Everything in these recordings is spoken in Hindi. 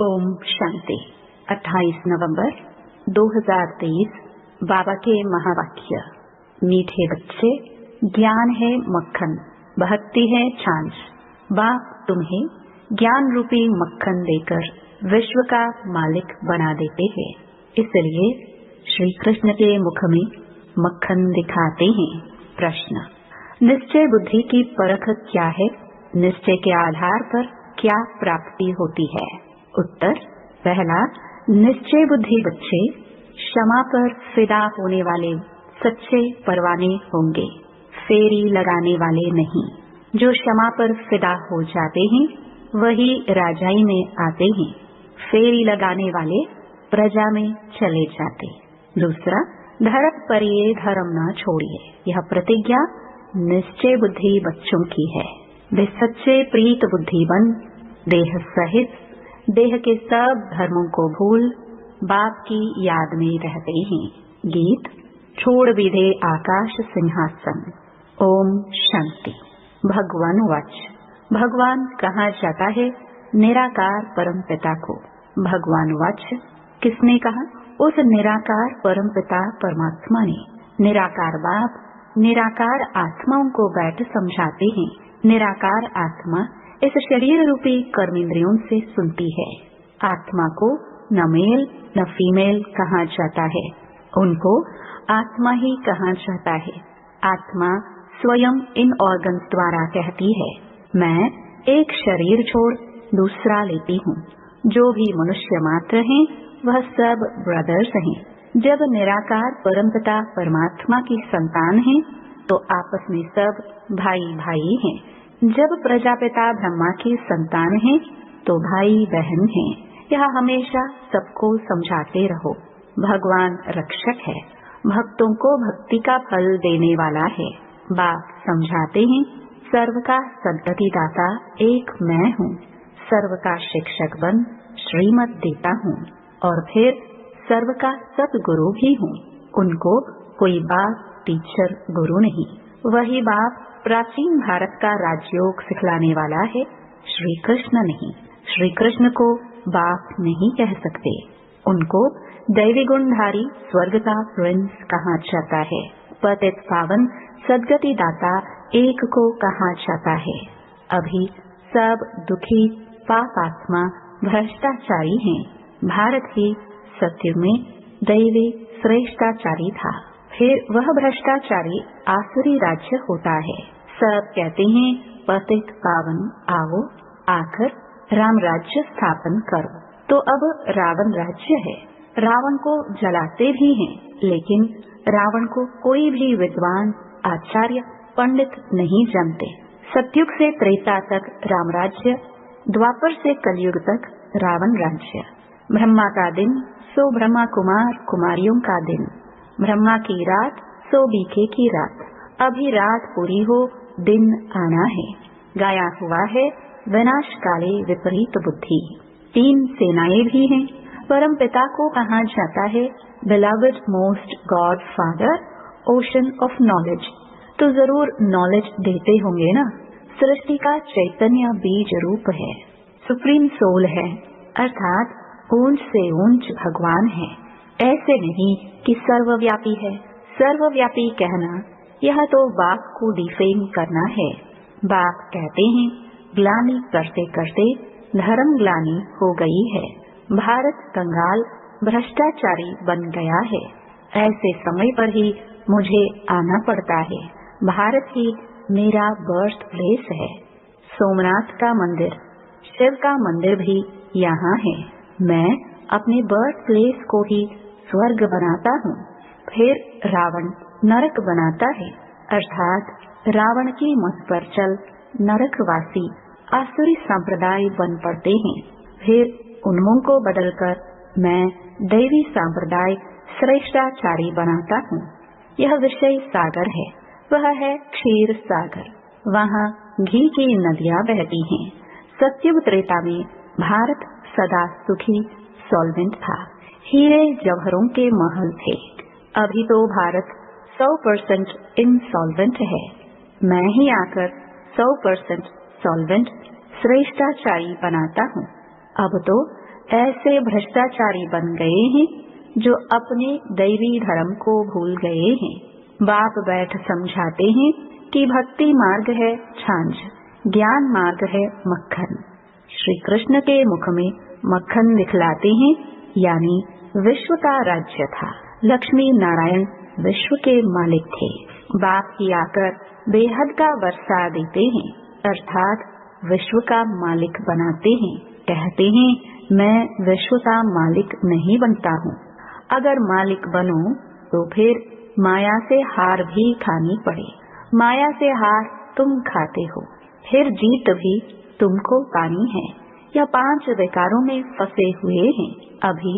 ओम शांति। 28 नवंबर 2023 बाबा के महावाक्य। मीठे बच्चे, ज्ञान है मक्खन, भक्ति है छाछ। बाप तुम्हें ज्ञान रूपी मक्खन देकर विश्व का मालिक बना देते हैं, इसलिए श्री कृष्ण के मुख में मक्खन दिखाते हैं। प्रश्न: निश्चय बुद्धि की परख क्या है? निश्चय के आधार पर क्या प्राप्ति होती है? उत्तर: पहला, निश्चय बुद्धि बच्चे क्षमा पर फिदा होने वाले सच्चे परवाने होंगे, फेरी लगाने वाले नहीं। जो क्षमा पर फिदा हो जाते हैं वही राजाई में आते हैं, फेरी लगाने वाले प्रजा में चले जाते। दूसरा, धर्म पर ये धर्म न छोड़िए, यह प्रतिज्ञा निश्चय बुद्धि बच्चों की है। वे सच्चे प्रीत बुद्धि बन देह सहित देह के सब धर्मों को भूल बाप की याद में रहते हैं। गीत: छोड़ विधे आकाश सिंहासन। ओम शांति। भगवान वाच: भगवान कहा जाता है निराकार परम पिता को। भगवान वाच: किसने कहा? उस निराकार परम पिता परमात्मा ने। निराकार बाप निराकार आत्माओं को बैठ समझाते हैं। निराकार आत्मा इस शरीर रूपी कर्मेंद्रियों से सुनती है। आत्मा को न मेल न फीमेल कहा जाता है, उनको आत्मा ही कहा जाता है। आत्मा स्वयं इन ऑर्गन्स द्वारा कहती है, मैं एक शरीर छोड़ दूसरा लेती हूँ। जो भी मनुष्य मात्र हैं वह सब ब्रदर्स हैं। जब निराकार परमपिता परमात्मा की संतान हैं तो आपस में सब भाई भाई हैं। जब प्रजापिता ब्रह्मा की संतान हैं तो भाई बहन हैं। यह हमेशा सबको समझाते रहो। भगवान रक्षक है, भक्तों को भक्ति का फल देने वाला है। बाप समझाते हैं, सर्व का सद्गति दाता एक मैं हूँ। सर्व का शिक्षक बन श्रीमत देता हूँ और फिर सर्व का सदगुरु भी हूँ। उनको कोई बाप टीचर गुरु नहीं। वही बाप प्राचीन भारत का राजयोग सिखलाने वाला है, श्री कृष्ण नहीं। श्री कृष्ण को बाप नहीं कह सकते, उनको दैवी गुणधारी स्वर्ग का प्रिंस कहा जाता है। पतित पावन सद्गति दाता एक को कहा जाता है। अभी सब दुखी पापात्मा भ्रष्टाचारी हैं। भारत ही सत्य में दैवी श्रेष्ठाचारी था, फिर वह भ्रष्टाचारी आसुरी राज्य होता है। सब कहते हैं पतित पावन आओ, आकर राम राज्य स्थापन करो। तो अब रावण राज्य है। रावण को जलाते भी हैं, लेकिन रावण को कोई भी विद्वान आचार्य पंडित नहीं जानते। सतयुग से त्रेता तक राम राज्य, द्वापर से कलयुग तक रावण राज्य। ब्रह्मा का दिन सो ब्रह्मा कुमार कुमारियों का दिन। ब्रह्मा की रात सो बीके की रात। अभी रात पूरी हो, दिन आना है। गाया हुआ है विनाश काले विपरीत बुद्धि। 3 सेनाएं भी हैं। परम पिता को कहा जाता है beloved most God father, ocean of knowledge. तो जरूर नॉलेज देते होंगे ना। सृष्टि का चैतन्य बीज रूप है, सुप्रीम सोल है, अर्थात ऊंच से ऊंच भगवान है। ऐसे नहीं कि सर्वव्यापी है। सर्वव्यापी कहना यह तो बाप को डिफेम करना है। बाप कहते हैं ग्लानि करते करते धर्म ग्लानि हो गई है। भारत कंगाल भ्रष्टाचारी बन गया है। ऐसे समय पर ही मुझे आना पड़ता है। भारत ही मेरा बर्थ प्लेस है। सोमनाथ का मंदिर, शिव का मंदिर भी यहाँ है। मैं अपने बर्थ प्लेस को ही स्वर्ग बनाता हूँ, फिर रावण नरक बनाता है, अर्थात रावण की मत पर चल नरकवासी आसुरी संप्रदाय बन पड़ते हैं। फिर उन्मों को बदलकर मैं दैवी संप्रदाय श्रेष्ठाचारी बनाता हूँ। यह विषय सागर है, वह है क्षीर सागर। वहाँ घी की नदियाँ बहती हैं। सत्युग त्रेता में भारत सदा सुखी सॉल्वेंट था। हीरे जवाहरों के महल थे। अभी तो भारत 100% इनसॉल्वेंट है। मैं ही आकर 100% सॉल्वेंट श्रेष्ठाचारी बनाता हूँ। अब तो ऐसे भ्रष्टाचारी बन गए हैं जो अपने दैवी धर्म को भूल गए हैं। बाप बैठ समझाते हैं कि भक्ति मार्ग है छाछ, ज्ञान मार्ग है मक्खन। श्री कृष्ण के मुख में मक्खन दिखलाते हैं, यानी विश्व का राज्य था। लक्ष्मी नारायण विश्व के मालिक थे। बाप ही आकर बेहद का वर्षा देते हैं, अर्थात विश्व का मालिक बनाते हैं। कहते हैं मैं विश्व का मालिक नहीं बनता हूँ। अगर मालिक बनो तो फिर माया से हार भी खानी पड़े। माया से हार तुम खाते हो, फिर जीत भी तुमको पानी है। यह 5 विकारों में फंसे हुए हैं। अभी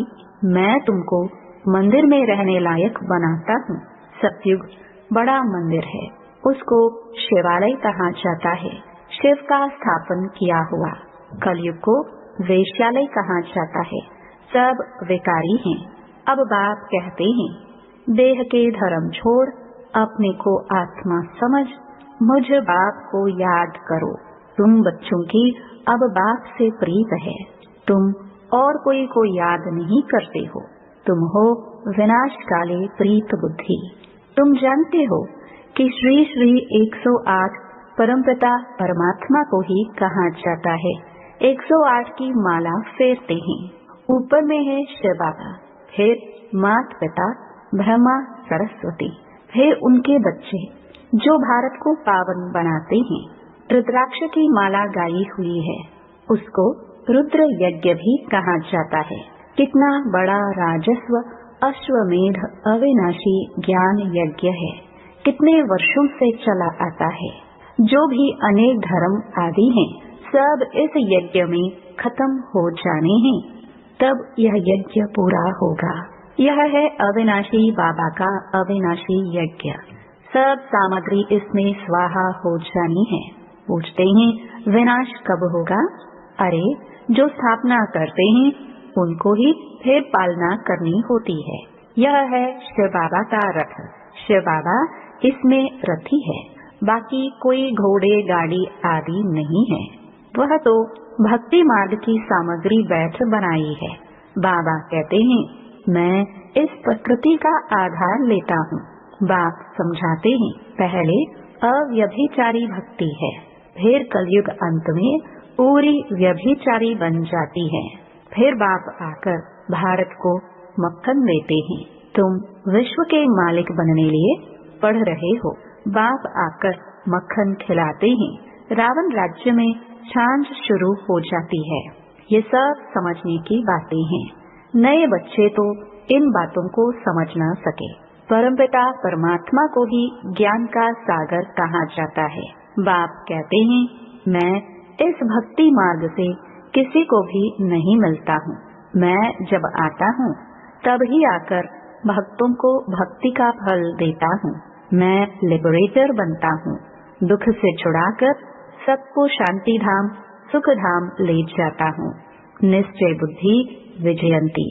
मैं तुमको मंदिर में रहने लायक बनाता हूँ। सतयुग बड़ा मंदिर है, उसको शिवालय कहा जाता है, शिव का स्थापन किया हुआ। कलयुग को वेश्यालय कहा जाता है, सब विकारी हैं। अब बाप कहते हैं देह के धर्म छोड़ अपने को आत्मा समझ, मुझ बाप को याद करो। तुम बच्चों की अब बाप से प्रीत है, तुम और कोई को याद नहीं करते हो। तुम हो विनाशकाले प्रीत बुद्धि। तुम जानते हो कि श्री श्री 108 परमपिता परमात्मा को ही कहा जाता है। 108 की माला फेरते हैं। ऊपर में है शिव बाबा, फिर माता पिता ब्रह्मा सरस्वती, फिर उनके बच्चे जो भारत को पावन बनाते हैं। रुद्राक्ष की माला गाई हुई है, उसको रुद्र यज्ञ भी कहा जाता है। कितना बड़ा राजस्व अश्वमेध अविनाशी ज्ञान यज्ञ है, कितने वर्षों से चला आता है। जो भी अनेक धर्म आदि हैं, सब इस यज्ञ में खत्म हो जाने हैं, तब यह यज्ञ पूरा होगा। यह है अविनाशी बाबा का अविनाशी यज्ञ। सब सामग्री इसमें स्वाहा हो जानी है। पूछते हैं विनाश कब होगा? अरे जो स्थापना करते हैं उनको ही फिर पालना करनी होती है। यह है शिव बाबा का रथ। शिव बाबा इसमें रथी है, बाकी कोई घोड़े गाड़ी आदि नहीं है। वह तो भक्ति मार्ग की सामग्री बैठ बनाई है। बाबा कहते हैं मैं इस प्रकृति का आधार लेता हूँ। बाप समझाते हैं पहले अव्यभिचारी भक्ति है, फिर कलयुग अंत में पूरी व्यभिचारी बन जाती है। फिर बाप आकर भारत को मक्खन देते हैं। तुम विश्व के मालिक बनने लिए पढ़ रहे हो, बाप आकर मक्खन खिलाते हैं। रावण राज्य में छाछ शुरू हो जाती है। ये सब समझने की बातें हैं। नए बच्चे तो इन बातों को समझ न सके। परमपिता परमात्मा को ही ज्ञान का सागर कहा जाता है। बाप कहते हैं मैं इस भक्ति मार्ग से किसी को भी नहीं मिलता हूँ। मैं जब आता हूँ तब ही आकर भक्तों को भक्ति का फल देता हूँ। मैं लिबरेटर बनता हूँ। दुख से छुड़ाकर सबको शांति धाम सुख धाम ले जाता हूँ। निश्चय बुद्धि विजयंती,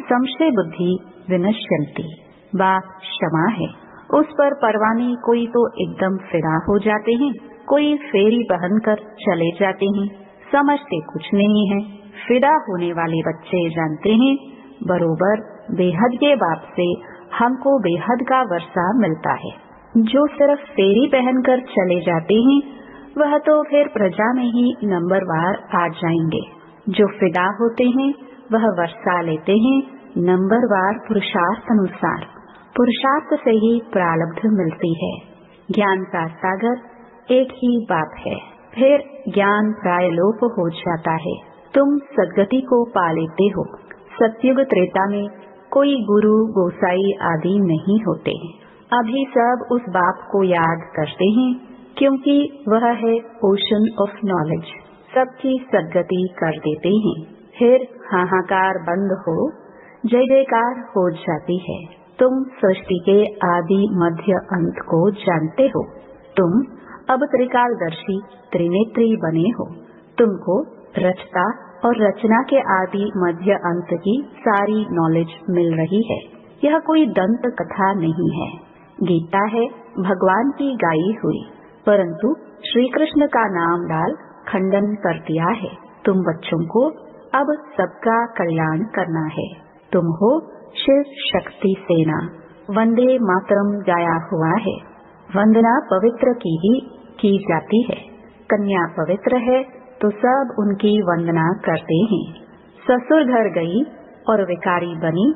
संशय बुद्धि विनश्यंती। बात क्षमा है, उस पर परवाने कोई तो एकदम फिदा हो जाते हैं, कोई फेरी पहनकर चले जाते हैं, समझते कुछ नहीं है। फिदा होने वाले बच्चे जानते हैं बरोबर बेहद के बाप से हमको बेहद का वर्षा मिलता है। जो सिर्फ फेरी पहनकर चले जाते हैं वह तो फिर प्रजा में ही नंबरवार आ जाएंगे। जो फिदा होते हैं वह वर्षा लेते हैं नंबरवार पुरुषार्थ अनुसार। पुरुषार्थ से ही प्रारब्ध मिलती है। ज्ञान का सागर एक ही बात है। फिर ज्ञान प्राय लोप हो जाता है। तुम सद्गति को पा लेते हो। सतयुग त्रेता में कोई गुरु गोसाई आदि नहीं होते। अभी सब उस बाप को याद करते हैं क्योंकि वह है ओशन ऑफ नॉलेज। सबकी सद्गति कर देते हैं। फिर हाहाकार बंद हो जय जयकार हो जाती है। तुम सृष्टि के आदि मध्य अंत को जानते हो। तुम अब त्रिकालदर्शी त्रिनेत्री बने हो। तुमको रचता और रचना के आदि मध्य अंत की सारी नॉलेज मिल रही है। यह कोई दंत कथा नहीं है। गीता है भगवान की गाई हुई, परंतु श्री कृष्ण का नाम डाल खंडन कर दिया है। तुम बच्चों को अब सबका कल्याण करना है। तुम हो शिव शक्ति सेना। वंदे मातरम गाया हुआ है। वंदना पवित्र की ही की जाती है। कन्या पवित्र है तो सब उनकी वंदना करते हैं। ससुर घर गई और विकारी बनी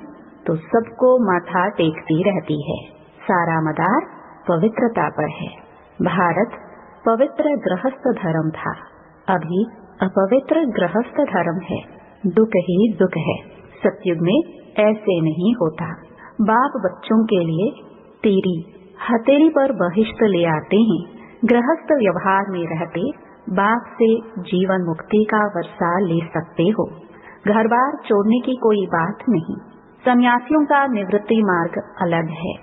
तो सबको माथा टेकती रहती है। सारा मदार पवित्रता पर है। भारत पवित्र गृहस्थ धर्म था, अभी अपवित्र गृहस्थ धर्म है। दुख ही दुख है। सतयुग में ऐसे नहीं होता। बाप बच्चों के लिए तेरी हथेली पर बहिष्ठ ले आते हैं। गृहस्थ व्यवहार में रहते बाप से जीवन मुक्ति का वर्षा ले सकते हो। घर बार छोड़ने की कोई बात नहीं। सन्यासियों का निवृत्ति मार्ग अलग है।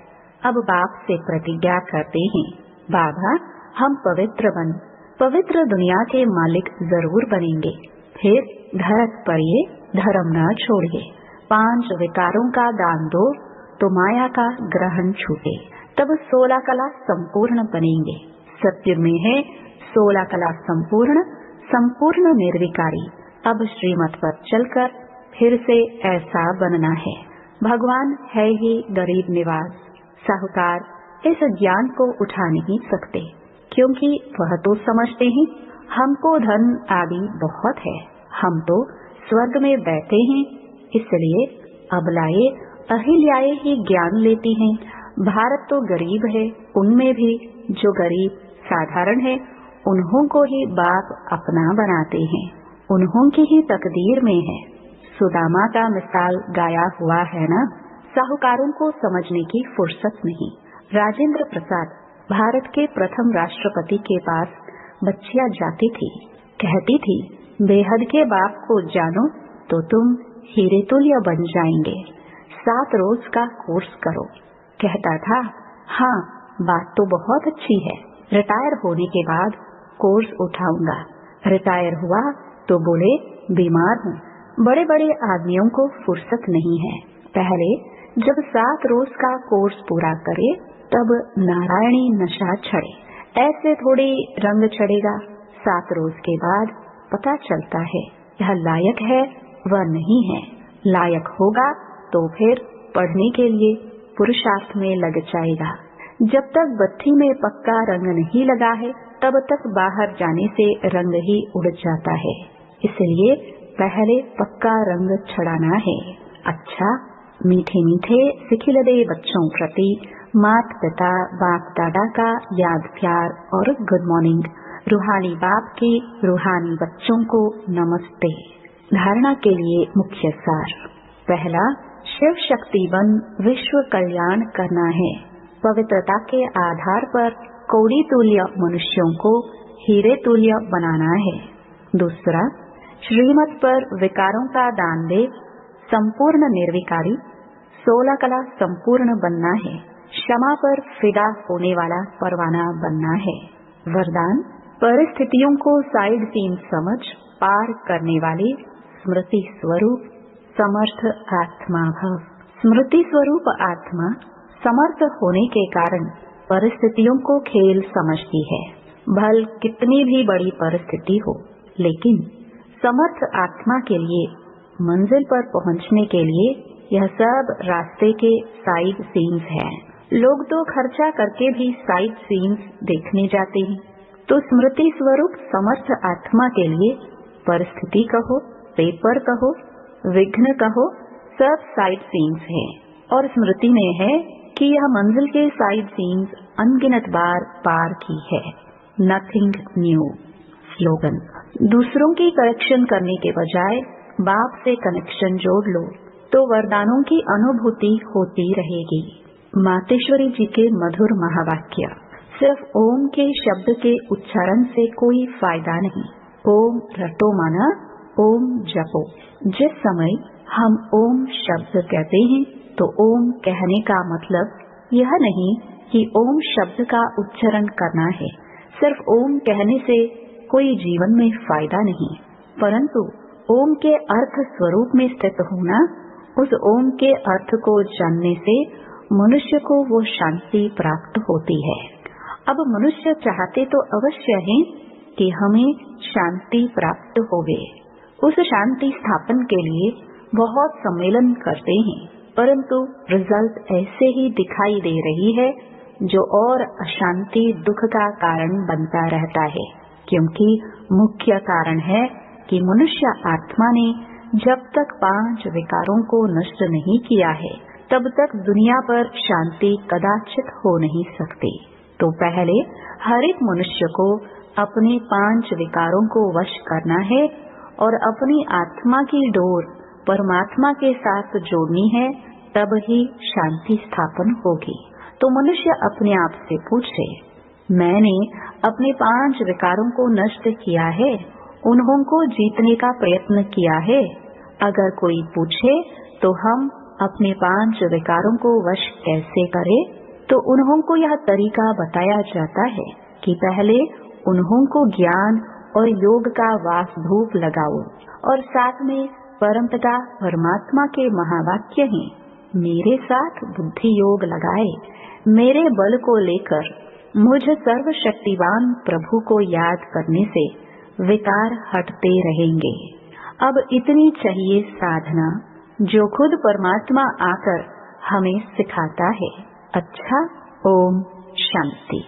अब बाप से प्रतिज्ञा करते हैं, बाबा हम पवित्र दुनिया के मालिक जरूर बनेंगे। फिर धरत पर ये धर्म न छोड़िए। 5 विकारों का दान दो तो माया का ग्रहण छूटे, तब 16 कला संपूर्ण बनेंगे। सत्युग में है 16 कला संपूर्ण निर्विकारी। अब श्रीमत पर चलकर फिर से ऐसा बनना है। भगवान है ही गरीब निवास। साहूकार इस ज्ञान को उठा नहीं सकते, क्योंकि वह तो समझते हैं हमको धन आदि बहुत है, हम तो स्वर्ग में बैठे हैं, इसलिए अबलाए अहिल्याए ही ज्ञान लेती हैं। भारत तो गरीब है, उनमें भी जो गरीब साधारण है उन्हों को ही बाप अपना बनाते हैं। उन्हों की ही तकदीर में है। सुदामा का मिसाल गाया हुआ है ना। साहूकारों को समझने की फुर्सत नहीं। राजेंद्र प्रसाद भारत के प्रथम राष्ट्रपति के पास बच्चियां जाती थी, कहती थी बेहद के बाप को जानो तो तुम हीरे तुल्य बन जाएंगे। 7 रोज का कोर्स करो। कहता था हाँ बात तो बहुत अच्छी है, रिटायर होने के बाद कोर्स उठाऊंगा। रिटायर हुआ तो बोले बीमार हूँ। बड़े बड़े आदमियों को फुर्सत नहीं है। पहले जब 7 रोज का कोर्स पूरा करे तब नारायणी नशा चढ़े। ऐसे थोड़ी रंग चढ़ेगा। 7 रोज के बाद पता चलता है यह लायक है वह नहीं है। लायक होगा तो फिर पढ़ने के लिए पुरुषार्थ में लग जाएगा। जब तक बत्ती में पक्का रंग नहीं लगा है तब तक बाहर जाने से रंग ही उड़ जाता है। इसलिए पहले पक्का रंग चढ़ाना है। अच्छा मीठे मीठे सिखिलदे बच्चों प्रति माता पिता बाप दादा का याद प्यार और गुड मॉर्निंग। रूहानी बाप के रूहानी बच्चों को नमस्ते। धारणा के लिए मुख्य सार। पहला, शिव शक्ति बन विश्व कल्याण करना है। पवित्रता के आधार पर कौड़ी तुल्य मनुष्यों को हीरे तुल्य बनाना है। दूसरा, श्रीमत पर विकारों का दान दे संपूर्ण निर्विकारी 16 कला संपूर्ण बनना है। क्षमा पर फिदा होने वाला परवाना बनना है। वरदान, परिस्थितियों को साइड सीन समझ पार करने वाले स्मृति स्वरूप समर्थ आत्मा भव। स्मृति स्वरूप आत्मा समर्थ होने के कारण परिस्थितियों को खेल समझती है। भल कितनी भी बड़ी परिस्थिति हो, लेकिन समर्थ आत्मा के लिए मंजिल पर पहुंचने के लिए यह सब रास्ते के साइड सीन्स हैं। लोग तो खर्चा करके भी साइड सीन्स देखने जाते हैं, तो स्मृति स्वरूप समर्थ आत्मा के लिए परिस्थिति कहो, पेपर कहो, विघ्न कहो, सब साइड सीन्स हैं। और स्मृति में है कि यह मंजिल के साइड सीन्स अनगिनत बार पार की है। Nothing new. स्लोगन, दूसरों की करेक्शन करने के बजाय बाप से कनेक्शन जोड़ लो तो वरदानों की अनुभूति होती रहेगी। मातेश्वरी जी के मधुर महावाक्य। सिर्फ ओम के शब्द के उच्चारण से कोई फायदा नहीं। ओम रटो माना ओम जपो। जिस समय हम ओम शब्द कहते हैं तो ओम कहने का मतलब यह नहीं कि ओम शब्द का उच्चारण करना है। सिर्फ ओम कहने से कोई जीवन में फायदा नहीं, परंतु ओम के अर्थ स्वरूप में स्थित होना, उस ओम के अर्थ को जानने से मनुष्य को वो शांति प्राप्त होती है। अब मनुष्य चाहते तो अवश्य है कि हमें शांति प्राप्त होवे, उस शांति स्थापन के लिए बहुत सम्मेलन करते हैं, परंतु रिजल्ट ऐसे ही दिखाई दे रही है जो और अशांति दुख का कारण बनता रहता है, क्योंकि मुख्य कारण है कि मनुष्य आत्मा ने जब तक 5 विकारों को नष्ट नहीं किया है तब तक दुनिया पर शांति कदाचित हो नहीं सकती। तो पहले हर एक मनुष्य को अपने 5 विकारों को वश करना है और अपनी आत्मा की डोर परमात्मा के साथ जोड़नी है, तब ही शांति स्थापन होगी। तो मनुष्य अपने आप से पूछे, मैंने अपने 5 विकारों को नष्ट किया है, उन्हों को जीतने का प्रयत्न किया है। अगर कोई पूछे तो हम अपने 5 विकारों को वश कैसे करें, तो उन्हों को यह तरीका बताया जाता है कि पहले उन्हों को ज्ञान और योग का वासधूप लगाओ और साथ में परमपिता परमात्मा के महावाक्य हैं, मेरे साथ बुद्धि योग लगाए, मेरे बल को लेकर मुझ सर्वशक्तिवान प्रभु को याद करने से विकार हटते रहेंगे। अब इतनी चाहिए साधना जो खुद परमात्मा आकर हमें सिखाता है। अच्छा, ओम शांति।